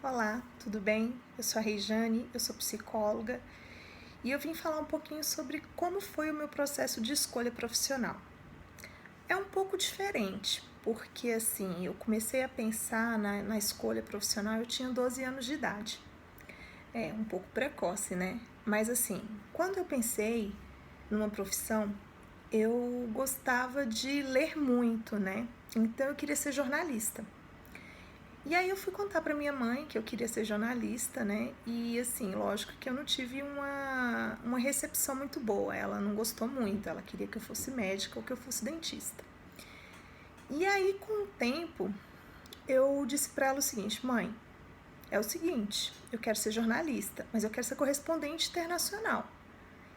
Olá, tudo bem? Eu sou a Rejane, eu sou psicóloga e eu vim falar um pouquinho sobre como foi o meu processo de escolha profissional. É um pouco diferente, porque assim, eu comecei a pensar na escolha profissional, eu tinha 12 anos de idade. É um pouco precoce, né? Mas assim, quando eu pensei numa profissão, eu gostava de ler muito, né? Então eu queria ser jornalista. E aí eu fui contar pra minha mãe que eu queria ser jornalista, né? E assim, lógico que eu não tive uma recepção muito boa. Ela não gostou muito, ela queria que eu fosse médica ou que eu fosse dentista. E aí, com o tempo, eu disse pra ela o seguinte: mãe, é o seguinte, eu quero ser jornalista, mas eu quero ser correspondente internacional.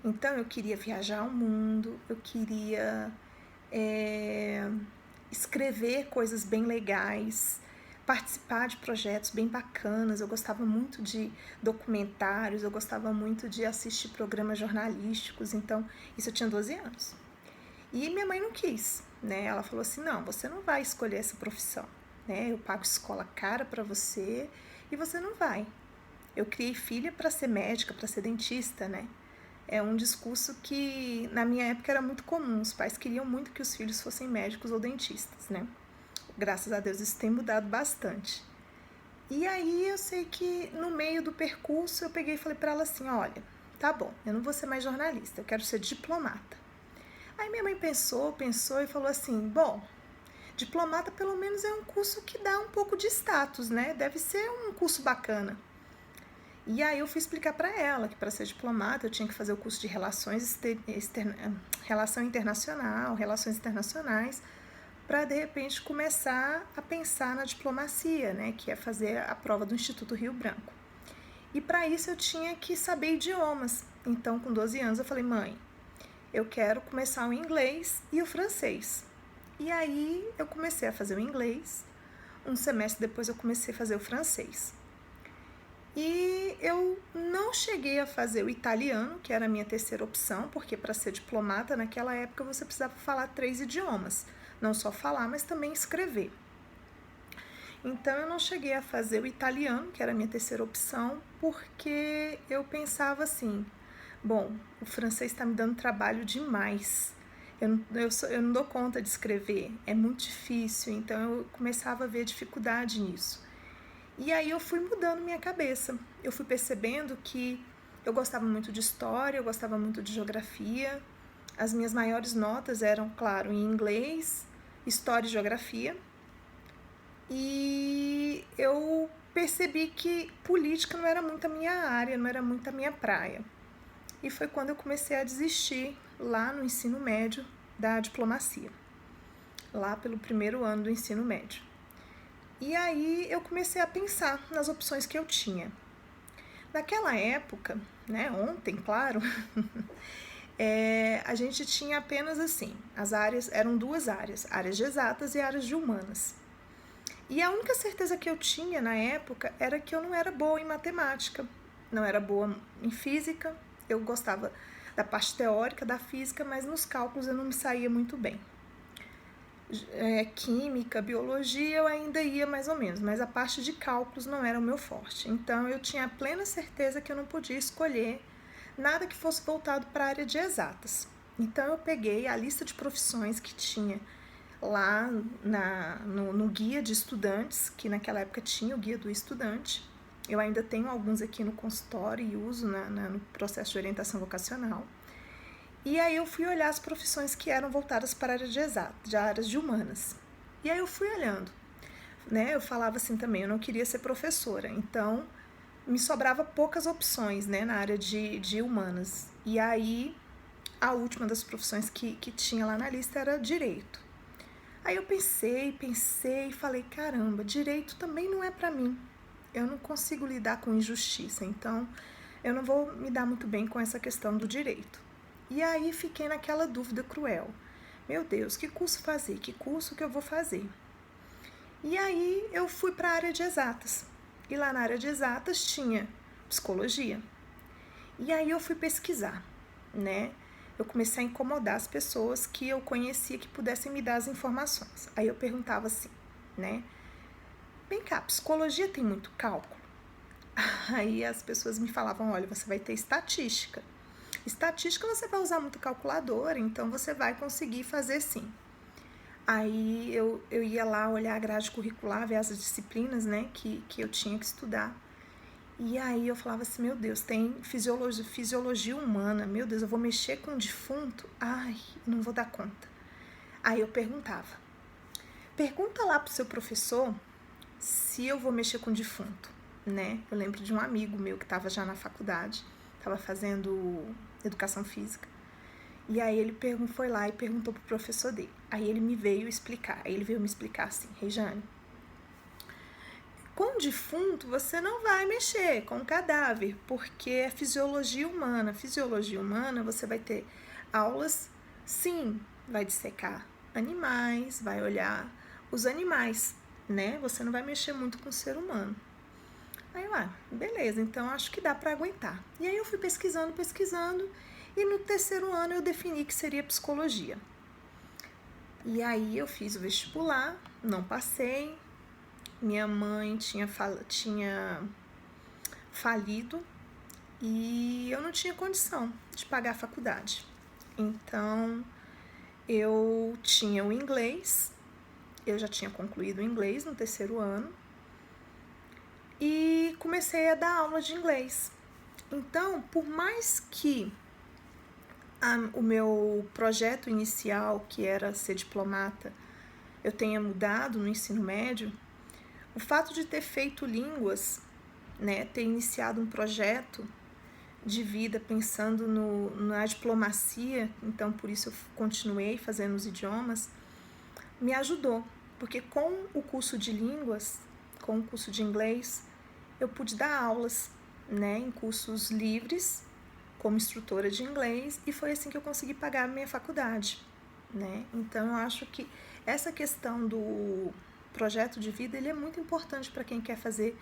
Então eu queria viajar ao mundo, eu queria escrever coisas bem legais, participar de projetos bem bacanas. Eu gostava muito de documentários, eu gostava muito de assistir programas jornalísticos. Então, isso eu tinha 12 anos. E minha mãe não quis, né? Ela falou assim: não, você não vai escolher essa profissão, né? Eu pago escola cara para você e você não vai. Eu criei filha para ser médica, para ser dentista, né? É um discurso que na minha época era muito comum. Os pais queriam muito que os filhos fossem médicos ou dentistas, né? Graças a Deus isso tem mudado bastante. E aí eu sei que no meio do percurso eu peguei e falei para ela assim: olha, tá bom, eu não vou ser mais jornalista, eu quero ser diplomata. Aí minha mãe pensou e falou assim: bom, diplomata pelo menos é um curso que dá um pouco de status, né? Deve ser um curso bacana. E aí eu fui explicar para ela que para ser diplomata eu tinha que fazer o curso de relação internacional, relações internacionais, para de repente começar a pensar na diplomacia, né, que é fazer a prova do Instituto Rio Branco. E para isso eu tinha que saber idiomas. Então, com 12 anos, eu falei: mãe, eu quero começar o inglês e o francês. E aí eu comecei a fazer o inglês. Um semestre depois eu comecei a fazer o francês. E eu não cheguei a fazer o italiano, que era a minha terceira opção, porque para ser diplomata naquela época você precisava falar 3 idiomas. Não só falar, mas também escrever. Então eu não cheguei a fazer o italiano, que era a minha terceira opção, porque eu pensava assim: bom, o francês está me dando trabalho demais. Eu não dou conta de escrever, é muito difícil. Então eu começava a ver dificuldade nisso. E aí eu fui mudando minha cabeça. Eu fui percebendo que eu gostava muito de história, eu gostava muito de geografia. As minhas maiores notas eram, claro, em inglês, história e geografia. E eu percebi que política não era muito a minha área, não era muito a minha praia. E foi quando eu comecei a desistir lá no ensino médio da diplomacia, lá pelo primeiro ano do ensino médio. E aí eu comecei a pensar nas opções que eu tinha. Naquela época, né, ontem, claro, a gente tinha apenas assim, as áreas eram 2 áreas de exatas e áreas de humanas. E a única certeza que eu tinha na época era que eu não era boa em matemática, não era boa em física, eu gostava da parte teórica da física, mas nos cálculos eu não me saía muito bem. Química, biologia eu ainda ia mais ou menos, mas a parte de cálculos não era o meu forte. Então eu tinha plena certeza que eu não podia escolher nada que fosse voltado para a área de exatas. Então eu peguei a lista de profissões que tinha lá no guia de estudantes, que naquela época tinha o guia do estudante. Eu ainda tenho alguns aqui no consultório e uso no processo de orientação vocacional. E aí eu fui olhar as profissões que eram voltadas para a área de exatas, de áreas de humanas. E aí eu fui olhando, né? Eu falava assim também, eu não queria ser professora, então me sobrava poucas opções, né, na área de humanas. E aí a última das profissões que tinha lá na lista era direito. Aí eu pensei e falei: caramba, direito também não é para mim. Eu não consigo lidar com injustiça, então eu não vou me dar muito bem com essa questão do direito. E aí fiquei naquela dúvida cruel: meu Deus, que curso fazer? Que curso que eu vou fazer? E aí eu fui para a área de exatas. E lá na área de exatas tinha psicologia. E aí eu fui pesquisar, né? Eu comecei a incomodar as pessoas que eu conhecia que pudessem me dar as informações. Aí eu perguntava assim, né? Vem cá, psicologia tem muito cálculo? Aí as pessoas me falavam, olha, você vai ter estatística. Estatística você vai usar muito calculadora, então você vai conseguir fazer sim. Aí eu ia lá olhar a grade curricular, ver as disciplinas, né, que eu tinha que estudar. E aí eu falava assim, meu Deus, tem fisiologia humana, meu Deus, eu vou mexer com defunto? Ai, não vou dar conta. Aí eu pergunta lá pro seu professor se eu vou mexer com defunto, né? Eu lembro de um amigo meu que estava já na faculdade, estava fazendo educação física. E aí ele foi lá e perguntou pro professor dele. Aí ele me veio explicar. Aí ele veio me explicar assim, Rejane, com defunto você não vai mexer, com cadáver, porque é fisiologia humana. Fisiologia humana você vai ter aulas, sim, vai dissecar animais, vai olhar os animais, né? Você não vai mexer muito com o ser humano. Aí eu, beleza, então acho que dá para aguentar. E aí eu fui pesquisando, e no terceiro ano eu defini que seria psicologia. E aí eu fiz o vestibular, não passei, minha mãe tinha falido e eu não tinha condição de pagar a faculdade. Então eu tinha o inglês, eu já tinha concluído o inglês no terceiro ano e comecei a dar aula de inglês. Então, por mais que o meu projeto inicial, que era ser diplomata, eu tenha mudado no ensino médio, o fato de ter feito línguas, né, ter iniciado um projeto de vida pensando na diplomacia, então por isso eu continuei fazendo os idiomas, me ajudou, porque com o curso de línguas, com o curso de inglês, eu pude dar aulas, né, em cursos livres, como instrutora de inglês, e foi assim que eu consegui pagar a minha faculdade, né? Então eu acho que essa questão do projeto de vida, ele é muito importante para quem quer fazer,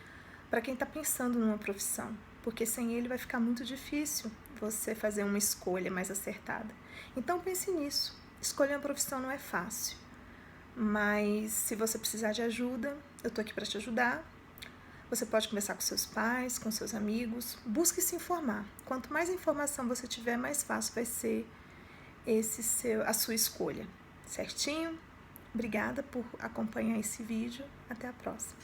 para quem está pensando numa profissão, porque sem ele vai ficar muito difícil você fazer uma escolha mais acertada. Então pense nisso, escolher uma profissão não é fácil, mas se você precisar de ajuda, eu tô aqui para te ajudar. Você pode conversar com seus pais, com seus amigos, busque se informar. Quanto mais informação você tiver, mais fácil vai ser a sua escolha, certinho? Obrigada por acompanhar esse vídeo, até a próxima.